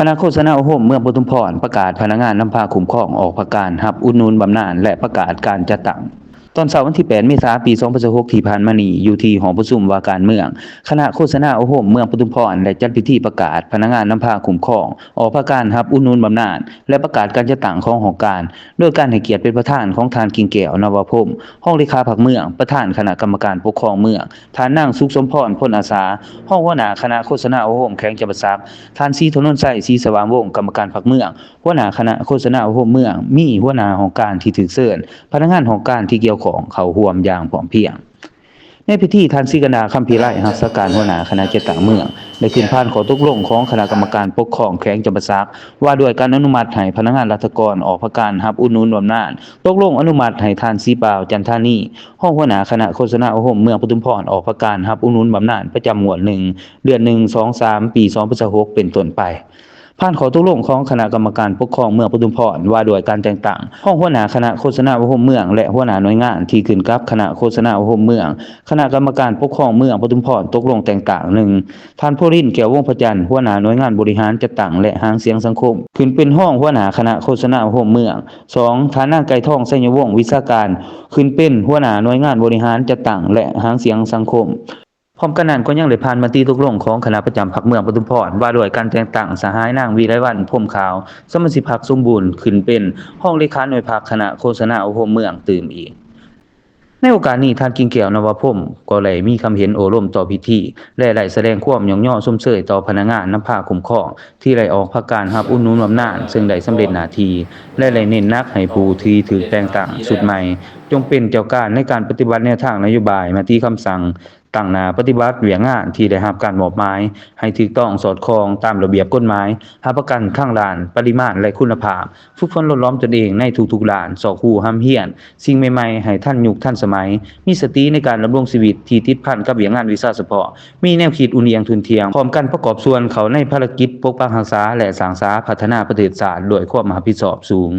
คณะโฆษณาโอโฮมเมืองปทุมพรประกาศพนักงานนำพาคุ้มครองออกประกาศรับอุดหนุนบำนาญและประกาศการจัดตั้งตอนเช้าวันที่8เมษายนปี2026ที่ผ่านมานี้อยู่ที่หอประชุมว่าการเมืองคณะโฆษณาโอโฮมเมืองปทุมพรได้จัดพิธีประกาศพนักงานนำพาคุ้มครองออกประกาศรับอุดหนุนบำนาญและประกาศการจัดตั้งของหอการโดยการให้เกียรติเป็นประธานของทานกิ่งแก้วนวพรหมห้องเลขาพรรคเมืองประธานคณะกรรมการปกครองเมืองท่านนางสุขสมพรพลอาสาห้องหัวหน้าคณะโฆษณาโอโฮมแข้งจำปาสักท่านศรีถนนไส้ศรีสว่างวงศ์กรรมการพรรคเมืองหัวหน้าคณะโฆษณาโอโฮมเมืองมีหัวหน้าหอการที่ถูกเชิญพนักงานหอการที่เกี่ยวข้องเข้าร่วมอย่างพร้อมเพรียงในพิธีท่านศิกนาคัมภีร์ไร่รักษาการหัวหน้าคณะจัดตั้งเมืองได้ขึ้นผ่านข้อตกลงของคณะกรรมการปกครองแขวงจำปาสักว่าด้วยการอนุมัติให้พนักงานราชการออกประกาศรับอุดหนุนบำนาญตกลงอนุมัติให้ท่านศรีบ่าวจันทานีห้องหัวหน้าคณะโฆษณาโอโฮมเมืองปทุมพรออกประกาศรับอุดหนุนบำนาญประจำงวด1เดือน1 2 3ปี2026เป็นต้นไปผ่านข้อตกลงของคณะกรรมการปกครองเมืองปทุมพรว่าด้วยการแต่งตั้งห้องหัวหน้าคณะโฆษณาโอโฮมเมืองและหัวหน้าหน่วยงานที่ขึ้นกับคณะโฆษณาโอโฮมเมืองคณะกรรมการปกครองเมืองปทุมพรตกลงแต่งตั้ง1ท่านโพลินแก้ววงศ์พระจันทร์หัวหน้าหน่วยงานบริหารจัดตั้งและหางเสียงสังคมขึ้นเป็นห้องหัวหน้าคณะโฆษณาโอโฮมเมือง2ท่านนางไก่ทองไสยวงศ์วิชาการขึ้นเป็นหัวหน้าหน่วยงานบริหารจัดตั้งและหางเสียงสังคมพร้อมกันนั้นก็ยังได้ผ่านมติตกลงของคณะประจำพรรคเมืองปทุมพรว่าด้วยการแต่งตั้งสหายนางวีไลวรรณพรหมขาวสมาชิกพรรคสมบูรณ์ขึ้นเป็นห้องเลขาหน่วยพรรคคณะโฆษณาโอโฮมเมืองตื่มอีกในโอกาสนี้ท่านกิ่งแก้วนวพรหมก็ได้มีคำเห็นโอร่มต่อพิธีและได้แสดงความยกย่อชมเชยต่อพนักงานนำพาคุ้มครองที่ได้ออกประกาศรับอุดหนุนบำนาญซึ่งได้สำเร็จหน้าที่และได้เน้นหนักให้ผู้ที่ถูกแต่งตั้งชุดใหม่จงเป็นเจ้าการในการปฏิบัติแนวทางนโยบายมติคำสั่งตั้งหน้าปฏิบัติเวียกงานที่ได้รับการมอบหมายให้ถูกต้องสอดคล้องตามระเบียบกฎหมายรับประกันทั้งด้านปริมาณและคุณภาพฝึกฝนอบรมตนเองในทุกๆด้านสอคู่ห้ำเฮียนสิ่งใหม่ๆให้ทันยุคทันสมัยมีสติในการดำรงชีวิตที่ติดพันกับเวียกงานวิชาเฉพาะมีแนวคิดอุ่นเอียงทุนเทียงพร้อมกันประกอบส่วนเขาในภารกิจปกปักรักษาและสร้างสรรค์พัฒนาประเทศชาติด้วยความรับผิดชอบสูง